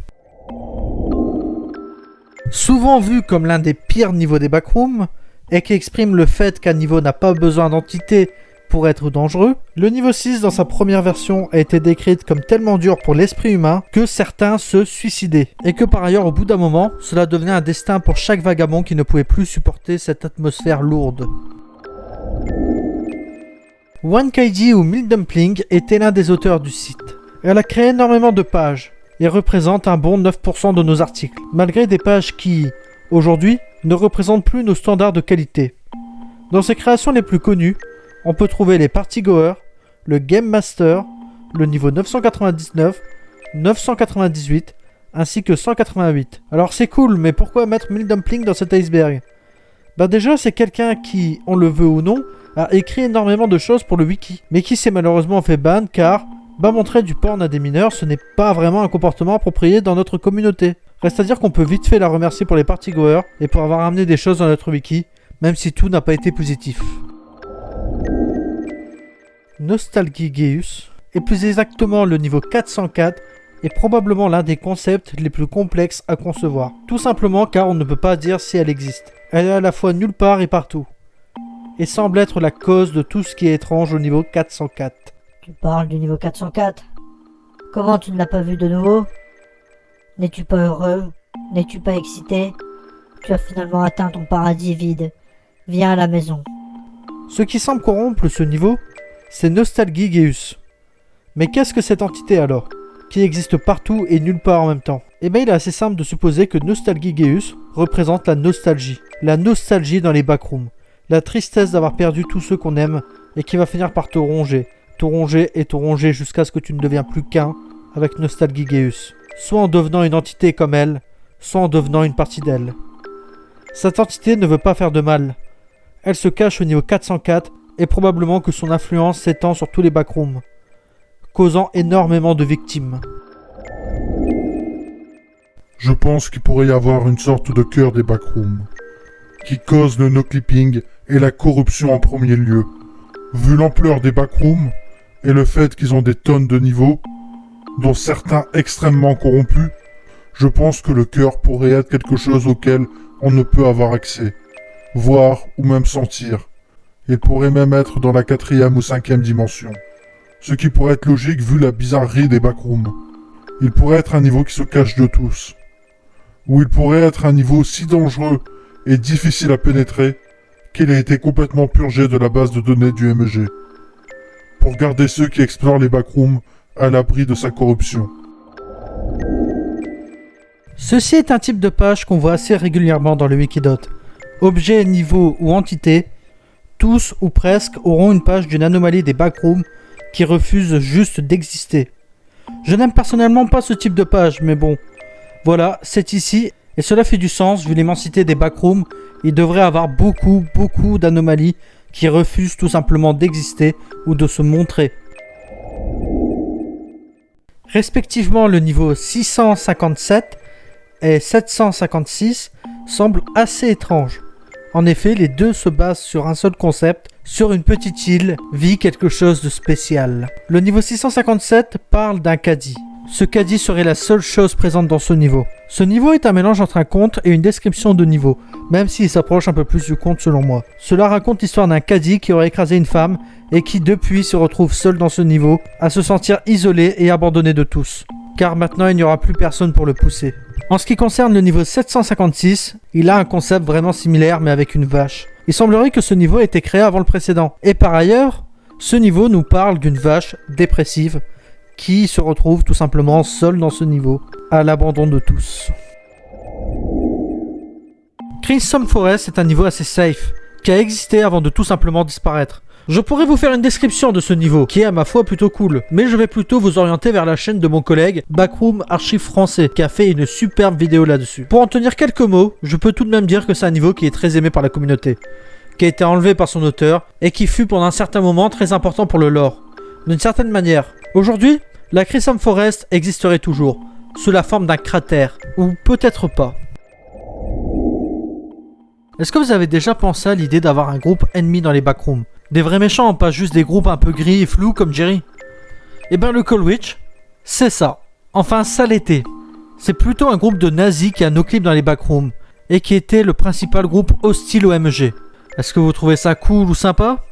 Souvent vu comme l'un des pires niveaux des backrooms, et qui exprime le fait qu'un niveau n'a pas besoin d'entité pour être dangereux, le niveau 6 dans sa première version a été décrite comme tellement dur pour l'esprit humain que certains se suicidaient, et que par ailleurs au bout d'un moment, cela devenait un destin pour chaque vagabond qui ne pouvait plus supporter cette atmosphère lourde. OneKaiji ou Milk Dumpling était l'un des auteurs du site. Elle a créé énormément de pages, et représente un bon 9% de nos articles, malgré des pages qui, aujourd'hui, ne représentent plus nos standards de qualité. Dans ses créations les plus connues, on peut trouver les Partygoers, le Game Master, le niveau 999, 998, ainsi que 188. Alors c'est cool, mais pourquoi mettre Milk Dumpling dans cet iceberg? Bah déjà c'est quelqu'un qui, on le veut ou non, a écrit énormément de choses pour le wiki, mais qui s'est malheureusement fait ban car montrer du porn à des mineurs, ce n'est pas vraiment un comportement approprié dans notre communauté. Reste à dire qu'on peut vite fait la remercier pour les partygoers et pour avoir amené des choses dans notre wiki, même si tout n'a pas été positif. Nostalgigeus, et plus exactement le niveau 404, est probablement l'un des concepts les plus complexes à concevoir. Tout simplement car on ne peut pas dire si elle existe. Elle est à la fois nulle part et partout, et semble être la cause de tout ce qui est étrange au niveau 404. Tu parles du niveau 404? Comment tu ne l'as pas vu de nouveau? N'es-tu pas heureux? N'es-tu pas excité? Tu as finalement atteint ton paradis vide. Viens à la maison. Ce qui semble corrompre ce niveau, c'est Nostalgigeus. Mais qu'est-ce que cette entité alors, qui existe partout et nulle part en même temps? Eh bien il est assez simple de supposer que Nostalgigeus représente la nostalgie. La nostalgie dans les backrooms. La tristesse d'avoir perdu tous ceux qu'on aime et qui va finir par te ronger et te ronger jusqu'à ce que tu ne deviens plus qu'un avec Nostalgigeus. Soit en devenant une entité comme elle, soit en devenant une partie d'elle. Cette entité ne veut pas faire de mal. Elle se cache au niveau 404 et probablement que son influence s'étend sur tous les backrooms, causant énormément de victimes. Je pense qu'il pourrait y avoir une sorte de cœur des backrooms, qui cause le no-clipping et la corruption en premier lieu. Vu l'ampleur des backrooms et le fait qu'ils ont des tonnes de niveaux, dont certains extrêmement corrompus, je pense que le cœur pourrait être quelque chose auquel on ne peut avoir accès, voir ou même sentir. Il pourrait même être dans la 4e ou 5e dimension. Ce qui pourrait être logique vu la bizarrerie des backrooms. Il pourrait être un niveau qui se cache de tous. Ou il pourrait être un niveau si dangereux et difficile à pénétrer qu'il a été complètement purgé de la base de données du MEG. Pour garder ceux qui explorent les backrooms à l'abri de sa corruption. Ceci est un type de page qu'on voit assez régulièrement dans le Wikidot. Objets, niveaux ou entités, tous ou presque auront une page d'une anomalie des backrooms qui refuse juste d'exister. Je n'aime personnellement pas ce type de page, mais bon. Voilà, c'est ici, et cela fait du sens vu l'immensité des backrooms. Il devrait avoir beaucoup d'anomalies qui refusent tout simplement d'exister ou de se montrer. Respectivement, le niveau 657 et 756 semblent assez étranges. En effet, les deux se basent sur un seul concept, sur une petite île, vit quelque chose de spécial. Le niveau 657 parle d'un caddie. Ce caddie serait la seule chose présente dans ce niveau. Ce niveau est un mélange entre un conte et une description de niveau, même s'il s'approche un peu plus du conte selon moi. Cela raconte l'histoire d'un caddie qui aurait écrasé une femme et qui depuis se retrouve seul dans ce niveau, à se sentir isolé et abandonné de tous. Car maintenant il n'y aura plus personne pour le pousser. En ce qui concerne le niveau 756, il a un concept vraiment similaire mais avec une vache. Il semblerait que ce niveau ait été créé avant le précédent. Et par ailleurs, ce niveau nous parle d'une vache dépressive qui se retrouve tout simplement seule dans ce niveau, à l'abandon de tous. Crimson Forest est un niveau assez safe, qui a existé avant de tout simplement disparaître. Je pourrais vous faire une description de ce niveau, qui est à ma foi plutôt cool, mais je vais plutôt vous orienter vers la chaîne de mon collègue Backroom Archive Français, qui a fait une superbe vidéo là-dessus. Pour en tenir quelques mots, je peux tout de même dire que c'est un niveau qui est très aimé par la communauté, qui a été enlevé par son auteur, et qui fut pendant un certain moment très important pour le lore. D'une certaine manière, aujourd'hui, la Crimson Forest existerait toujours, sous la forme d'un cratère, ou peut-être pas. Est-ce que vous avez déjà pensé à l'idée d'avoir un groupe ennemi dans les backrooms? Des vrais méchants, pas juste des groupes un peu gris et flous comme Jerry. Eh ben le Cold Witch, c'est ça. Enfin ça l'était. C'est plutôt un groupe de nazis qui a no clip dans les backrooms, et qui était le principal groupe hostile au MEG. Est-ce que vous trouvez ça cool ou sympa?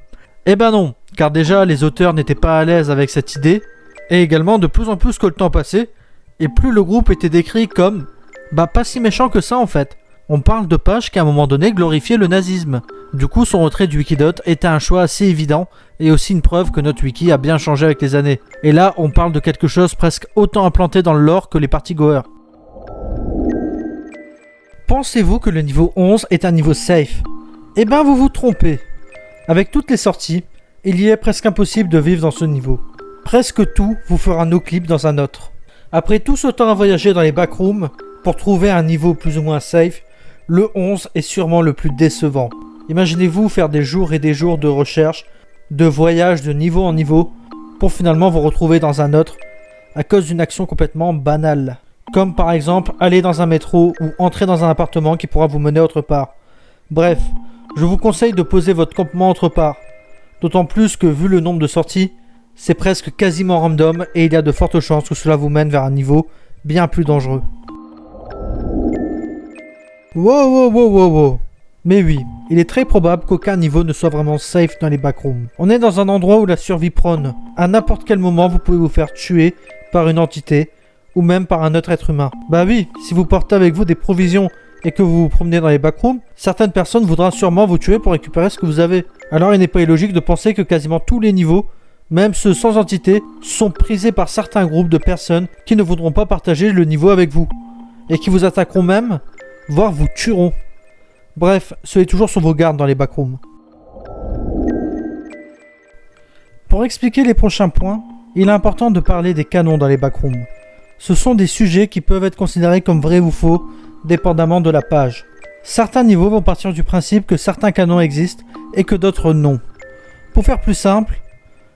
Eh ben non, car déjà les auteurs n'étaient pas à l'aise avec cette idée, et également de plus en plus que le temps passait, et plus le groupe était décrit comme pas si méchant que ça en fait. On parle de pages qui à un moment donné glorifiaient le nazisme. Du coup son retrait du Wikidot était un choix assez évident, et aussi une preuve que notre wiki a bien changé avec les années. Et là on parle de quelque chose presque autant implanté dans le lore que les partygoers. Pensez-vous que le niveau 11 est un niveau safe? Eh ben vous vous trompez. Avec toutes les sorties, il y est presque impossible de vivre dans ce niveau. Presque tout vous fera no clip dans un autre. Après tout ce temps à voyager dans les backrooms pour trouver un niveau plus ou moins safe, le 11 est sûrement le plus décevant. Imaginez-vous faire des jours et des jours de recherche, de voyage de niveau en niveau, pour finalement vous retrouver dans un autre, à cause d'une action complètement banale. Comme par exemple aller dans un métro ou entrer dans un appartement qui pourra vous mener autre part. Bref, je vous conseille de poser votre campement autre part. D'autant plus que vu le nombre de sorties, c'est presque quasiment random et il y a de fortes chances que cela vous mène vers un niveau bien plus dangereux. Wow. Mais oui, il est très probable qu'aucun niveau ne soit vraiment safe dans les backrooms. On est dans un endroit où la survie prône. À n'importe quel moment, vous pouvez vous faire tuer par une entité ou même par un autre être humain. Bah oui, si vous portez avec vous des provisions et que vous vous promenez dans les backrooms, certaines personnes voudront sûrement vous tuer pour récupérer ce que vous avez. Alors il n'est pas illogique de penser que quasiment tous les niveaux, même ceux sans entité, sont prisés par certains groupes de personnes qui ne voudront pas partager le niveau avec vous, et qui vous attaqueront même, voire vous tueront. Bref, soyez toujours sur vos gardes dans les backrooms. Pour expliquer les prochains points, il est important de parler des canons dans les backrooms. Ce sont des sujets qui peuvent être considérés comme vrais ou faux, dépendamment de la page. Certains niveaux vont partir du principe que certains canons existent et que d'autres non. Pour faire plus simple,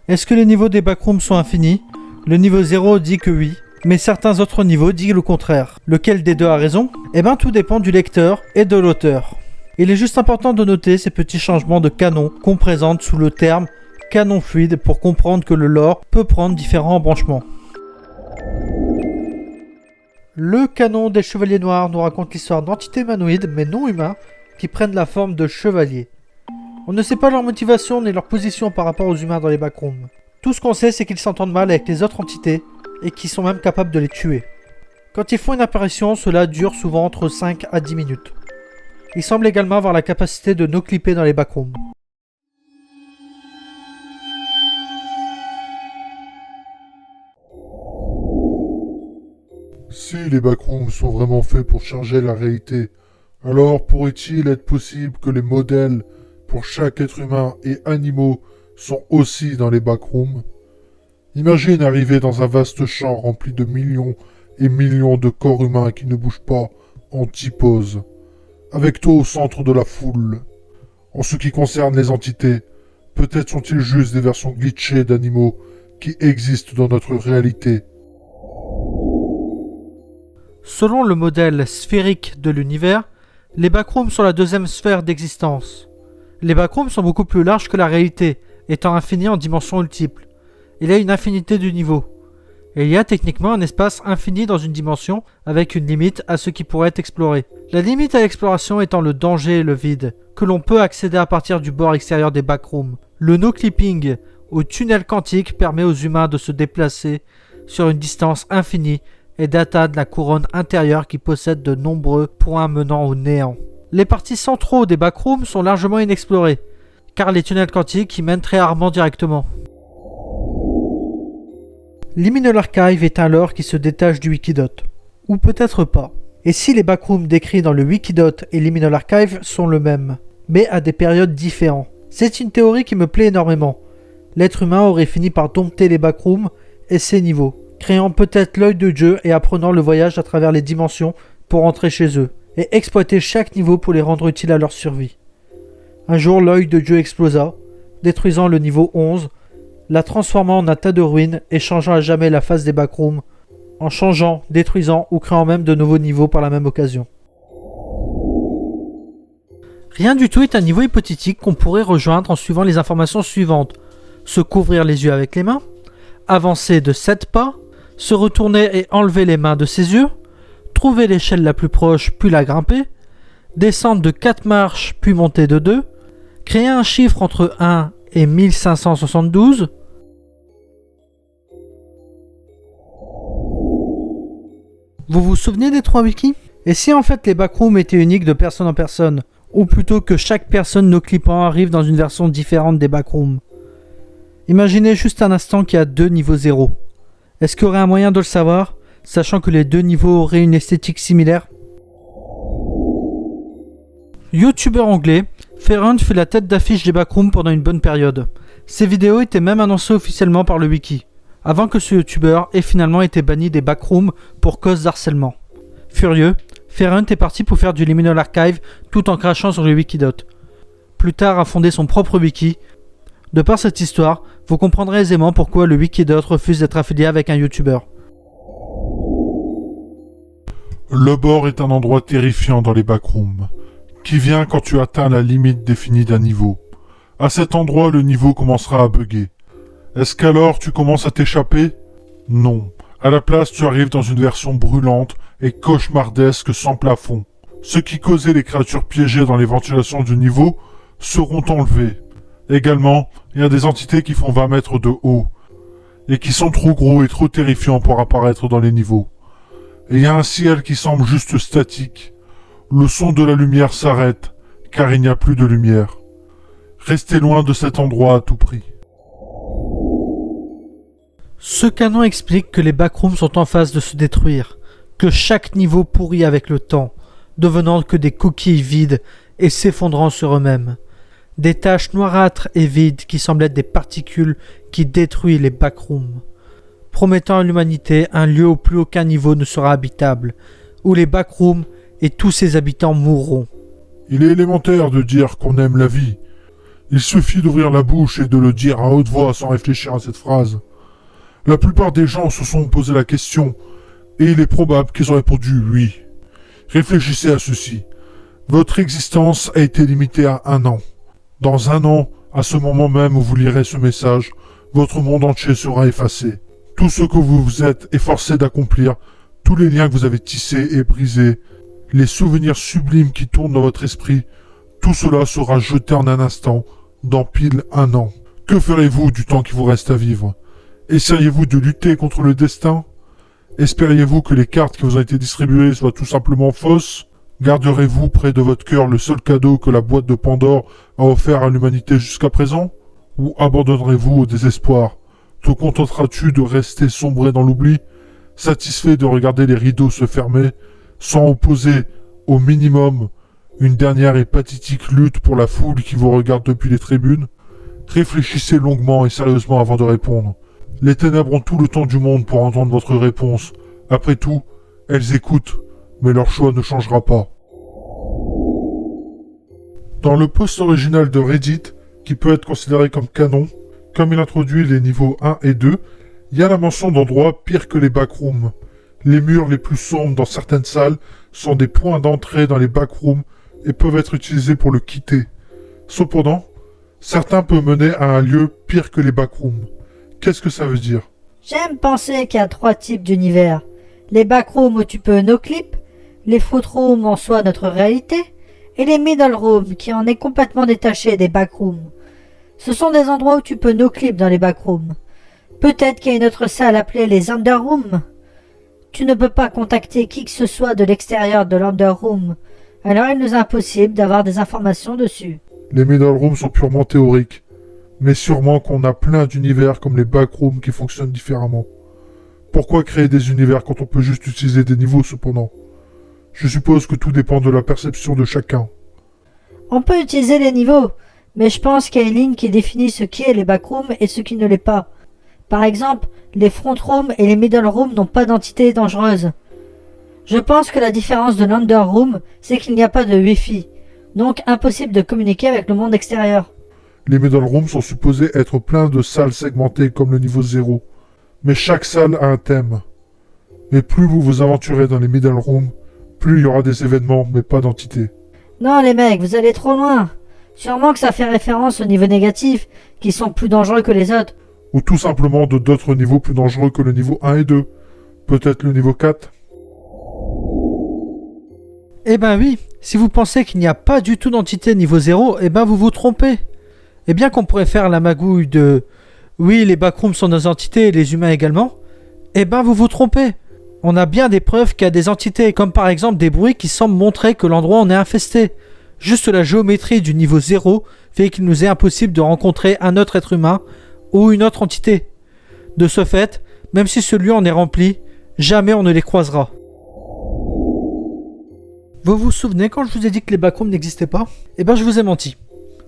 est-ce que les niveaux des backrooms sont infinis? Le niveau 0 dit que oui, Mais certains autres niveaux disent le contraire. Lequel des deux a raison? Eh ben tout dépend du lecteur et de l'auteur. Il est juste important de noter ces petits changements de canon qu'on présente sous le terme canon fluide pour comprendre que le lore peut prendre différents embranchements. Le canon des Chevaliers Noirs nous raconte l'histoire d'entités humanoïdes mais non humains qui prennent la forme de chevaliers. On ne sait pas leur motivation ni leur position par rapport aux humains dans les backrooms. Tout ce qu'on sait c'est qu'ils s'entendent mal avec les autres entités et qu'ils sont même capables de les tuer. Quand ils font une apparition, cela dure souvent entre 5 à 10 minutes. Ils semblent également avoir la capacité de no-clipper dans les backrooms. Si les backrooms sont vraiment faits pour changer la réalité, alors pourrait-il être possible que les modèles pour chaque être humain et animaux sont aussi dans les backrooms? Imagine arriver dans un vaste champ rempli de millions et millions de corps humains qui ne bougent pas en T-pose, avec toi au centre de la foule. En ce qui concerne les entités, peut-être sont-ils juste des versions glitchées d'animaux qui existent dans notre réalité. Selon le modèle sphérique de l'univers, les backrooms sont la deuxième sphère d'existence. Les backrooms sont beaucoup plus larges que la réalité, étant infinis en dimensions multiples. Il y a une infinité de niveaux. Et il y a techniquement un espace infini dans une dimension avec une limite à ce qui pourrait être exploré. La limite à l'exploration étant le danger et le vide, que l'on peut accéder à partir du bord extérieur des backrooms. Le no-clipping au tunnel quantique permet aux humains de se déplacer sur une distance infinie et d'atteindre la couronne intérieure qui possède de nombreux points menant au néant. Les parties centraux des backrooms sont largement inexplorées, car les tunnels quantiques y mènent très rarement directement. Liminal Archive est un lore qui se détache du Wikidot. Ou peut-être pas. Et si les backrooms décrits dans le Wikidot et Liminal Archive sont le même, mais à des périodes différentes. C'est une théorie qui me plaît énormément. L'être humain aurait fini par dompter les backrooms et ses niveaux, créant peut-être l'œil de Dieu et apprenant le voyage à travers les dimensions pour rentrer chez eux, et exploiter chaque niveau pour les rendre utiles à leur survie. Un jour, l'œil de Dieu explosa, détruisant le niveau 11, la transformant en un tas de ruines et changeant à jamais la face des backrooms, en changeant, détruisant ou créant même de nouveaux niveaux par la même occasion. Rien du tout est un niveau hypothétique qu'on pourrait rejoindre en suivant les informations suivantes. Se couvrir les yeux avec les mains, avancer de 7 pas, se retourner et enlever les mains de ses yeux, trouver l'échelle la plus proche puis la grimper, descendre de 4 marches puis monter de 2, créer un chiffre entre 1 et 1572, Vous vous souvenez des 3 wikis? Et si en fait les backrooms étaient uniques de personne en personne, ou plutôt que chaque personne no clippant arrive dans une version différente des backrooms? Imaginez juste un instant qu'il y a 2 niveaux 0. Est-ce qu'il y aurait un moyen de le savoir, sachant que les 2 niveaux auraient une esthétique similaire? Youtubeur anglais, Ferrand fait la tête d'affiche des backrooms pendant une bonne période. Ses vidéos étaient même annoncées officiellement par le wiki, avant que ce youtubeur ait finalement été banni des backrooms pour cause d'harcèlement. Furieux, Ferrand est parti pour faire du Liminal Archive tout en crachant sur le Wikidot. Plus tard a fondé son propre wiki. De par cette histoire, vous comprendrez aisément pourquoi le Wikidot refuse d'être affilié avec un youtubeur. Le bord est un endroit terrifiant dans les backrooms, qui vient quand tu atteins la limite définie d'un niveau. À cet endroit, le niveau commencera à bugger. Est-ce qu'alors tu commences à t'échapper? Non. À la place, tu arrives dans une version brûlante et cauchemardesque sans plafond. Ce qui causait les créatures piégées dans les ventilations du niveau seront enlevés. Également, il y a des entités qui font 20 mètres de haut, et qui sont trop gros et trop terrifiants pour apparaître dans les niveaux. Et il y a un ciel qui semble juste statique. Le son de la lumière s'arrête, car il n'y a plus de lumière. Restez loin de cet endroit à tout prix. Ce canon explique que les backrooms sont en phase de se détruire, que chaque niveau pourrit avec le temps, devenant que des coquilles vides et s'effondrant sur eux-mêmes. Des taches noirâtres et vides qui semblent être des particules qui détruisent les backrooms, promettant à l'humanité un lieu où plus aucun niveau ne sera habitable, où les backrooms et tous ses habitants mourront. Il est élémentaire de dire qu'on aime la vie. Il suffit d'ouvrir la bouche et de le dire à haute voix sans réfléchir à cette phrase. La plupart des gens se sont posé la question, et il est probable qu'ils ont répondu oui. Réfléchissez à ceci. Votre existence a été limitée à 1 an. Dans 1 an, à ce moment même où vous lirez ce message, votre monde entier sera effacé. Tout ce que vous vous êtes efforcé d'accomplir, tous les liens que vous avez tissés et brisés, les souvenirs sublimes qui tournent dans votre esprit, tout cela sera jeté en un instant, dans pile 1 an. Que ferez-vous du temps qui vous reste à vivre? Essayez-vous de lutter contre le destin? Espériez-vous que les cartes qui vous ont été distribuées soient tout simplement fausses? Garderez-vous près de votre cœur le seul cadeau que la boîte de Pandore a offert à l'humanité jusqu'à présent? Ou abandonnerez-vous au désespoir? Te contenteras-tu de rester sombré dans l'oubli, satisfait de regarder les rideaux se fermer, sans opposer, au minimum, une dernière et pathétique lutte pour la foule qui vous regarde depuis les tribunes? Réfléchissez longuement et sérieusement avant de répondre. Les ténèbres ont tout le temps du monde pour entendre votre réponse. Après tout, elles écoutent, mais leur choix ne changera pas. Dans le post original de Reddit, qui peut être considéré comme canon, comme il introduit les niveaux 1 et 2, il y a la mention d'endroits pires que les backrooms. Les murs les plus sombres dans certaines salles sont des points d'entrée dans les backrooms et peuvent être utilisés pour le quitter. Cependant, certains peuvent mener à un lieu pire que les backrooms. Qu'est-ce que ça veut dire? J'aime penser qu'il y a 3 types d'univers. Les backrooms où tu peux no-clip, les fruitrooms en soi notre réalité, et les middle rooms qui en est complètement détaché des backrooms. Ce sont des endroits où tu peux no-clip dans les backrooms. Peut-être qu'il y a une autre salle appelée les underrooms. Tu ne peux pas contacter qui que ce soit de l'extérieur de l'underroom, alors il nous est impossible d'avoir des informations dessus. Les middle rooms sont purement théoriques, mais sûrement qu'on a plein d'univers comme les backrooms qui fonctionnent différemment. Pourquoi créer des univers quand on peut juste utiliser des niveaux cependant? Je suppose que tout dépend de la perception de chacun. On peut utiliser les niveaux, mais je pense qu'il y a une ligne qui définit ce qui est les backrooms et ce qui ne l'est pas. Par exemple, les front rooms et les middle rooms n'ont pas d'entité dangereuse. Je pense que la différence de l'underroom, c'est qu'il n'y a pas de Wi-Fi, donc impossible de communiquer avec le monde extérieur. Les middle rooms sont supposés être pleins de salles segmentées comme le niveau 0, mais chaque salle a un thème. Mais plus vous vous aventurez dans les middle rooms, plus il y aura des événements, mais pas d'entités. Non les mecs, vous allez trop loin. Sûrement que ça fait référence aux niveaux négatifs, qui sont plus dangereux que les autres. Ou tout simplement de d'autres niveaux plus dangereux que le niveau 1 et 2. Peut-être le niveau 4. Eh ben oui, si vous pensez qu'il n'y a pas du tout d'entité niveau 0, eh ben vous vous trompez. Et bien qu'on pourrait faire la magouille de « oui, les backrooms sont des entités et les humains également », eh ben vous vous trompez. On a bien des preuves qu'il y a des entités, comme par exemple des bruits qui semblent montrer que l'endroit en est infesté. Juste la géométrie du niveau 0 fait qu'il nous est impossible de rencontrer un autre être humain ou une autre entité. De ce fait, même si ce lieu en est rempli, jamais on ne les croisera. Vous vous souvenez quand je vous ai dit que les backrooms n'existaient pas? Eh ben je vous ai menti.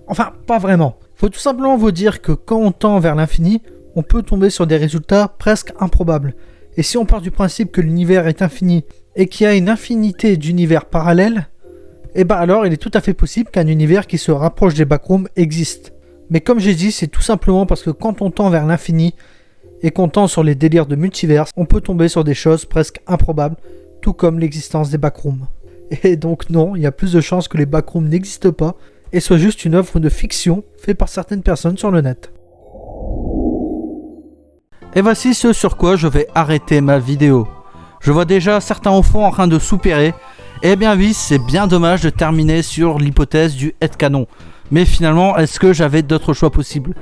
Enfin, pas vraiment. Faut tout simplement vous dire que quand on tend vers l'infini, on peut tomber sur des résultats presque improbables. Et si on part du principe que l'univers est infini et qu'il y a une infinité d'univers parallèles, eh ben alors il est tout à fait possible qu'un univers qui se rapproche des backrooms existe. Mais comme j'ai dit, c'est tout simplement parce que quand on tend vers l'infini et qu'on tend sur les délires de multivers, on peut tomber sur des choses presque improbables, tout comme l'existence des backrooms. Et donc non, il y a plus de chances que les backrooms n'existent pas et soient juste une œuvre de fiction faite par certaines personnes sur le net. Et voici ce sur quoi je vais arrêter ma vidéo. Je vois déjà certains au fond en train de soupirer. Eh bien oui, c'est bien dommage de terminer sur l'hypothèse du headcanon. Mais finalement, est-ce que j'avais d'autres choix possibles?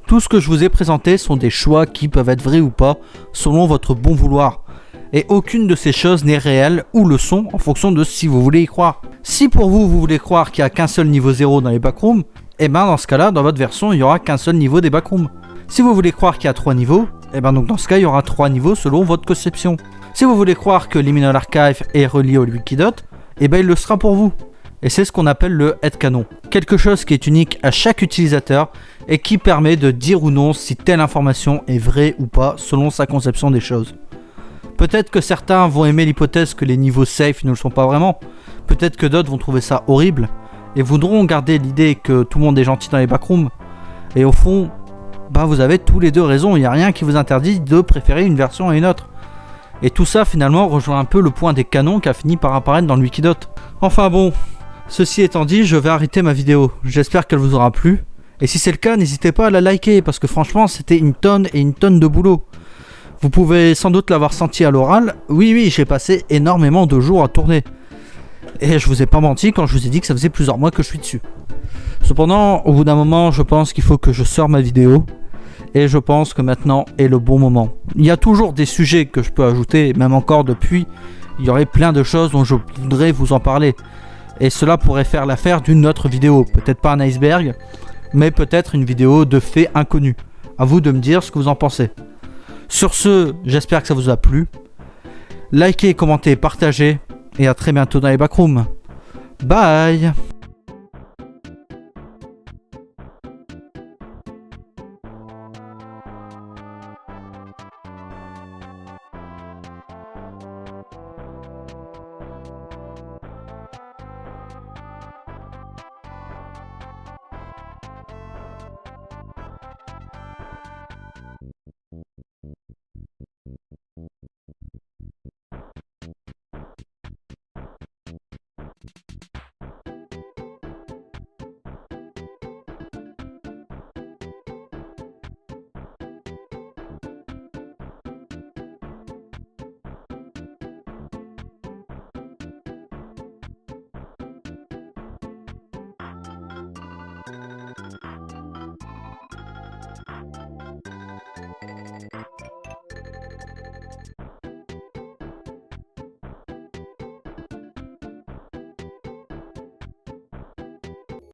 Tout ce que je vous ai présenté sont des choix qui peuvent être vrais ou pas, selon votre bon vouloir. Et aucune de ces choses n'est réelle ou le sont en fonction de si vous voulez y croire. Si pour vous, vous voulez croire qu'il n'y a qu'un seul niveau 0 dans les backrooms, eh ben dans ce cas-là, dans votre version, il n'y aura qu'un seul niveau des backrooms. Si vous voulez croire qu'il y a 3 niveaux, eh ben donc dans ce cas, il y aura 3 niveaux selon votre conception. Si vous voulez croire que Liminal Archive est relié au Wikidot, eh ben il le sera pour vous. Et c'est ce qu'on appelle le headcanon. Quelque chose qui est unique à chaque utilisateur et qui permet de dire ou non si telle information est vraie ou pas selon sa conception des choses. Peut-être que certains vont aimer l'hypothèse que les niveaux safe ne le sont pas vraiment. Peut-être que d'autres vont trouver ça horrible et voudront garder l'idée que tout le monde est gentil dans les backrooms. Et au fond, bah vous avez tous les deux raison, il n'y a rien qui vous interdit de préférer une version à une autre. Et tout ça finalement rejoint un peu le point des canons qui a fini par apparaître dans le Wikidot. Enfin bon, ceci étant dit, je vais arrêter ma vidéo. J'espère qu'elle vous aura plu. Et si c'est le cas, n'hésitez pas à la liker, parce que franchement, c'était une tonne et une tonne de boulot. Vous pouvez sans doute l'avoir senti à l'oral. Oui, j'ai passé énormément de jours à tourner. Et je vous ai pas menti quand je vous ai dit que ça faisait plusieurs mois que je suis dessus. Cependant, au bout d'un moment, je pense qu'il faut que je sorte ma vidéo. Et je pense que maintenant est le bon moment. Il y a toujours des sujets que je peux ajouter, même encore depuis. Il y aurait plein de choses dont je voudrais vous en parler. Et cela pourrait faire l'affaire d'une autre vidéo. Peut-être pas un iceberg, mais peut-être une vidéo de faits inconnus. À vous de me dire ce que vous en pensez. Sur ce, j'espère que ça vous a plu. Likez, commentez, partagez. Et à très bientôt dans les backrooms. Bye!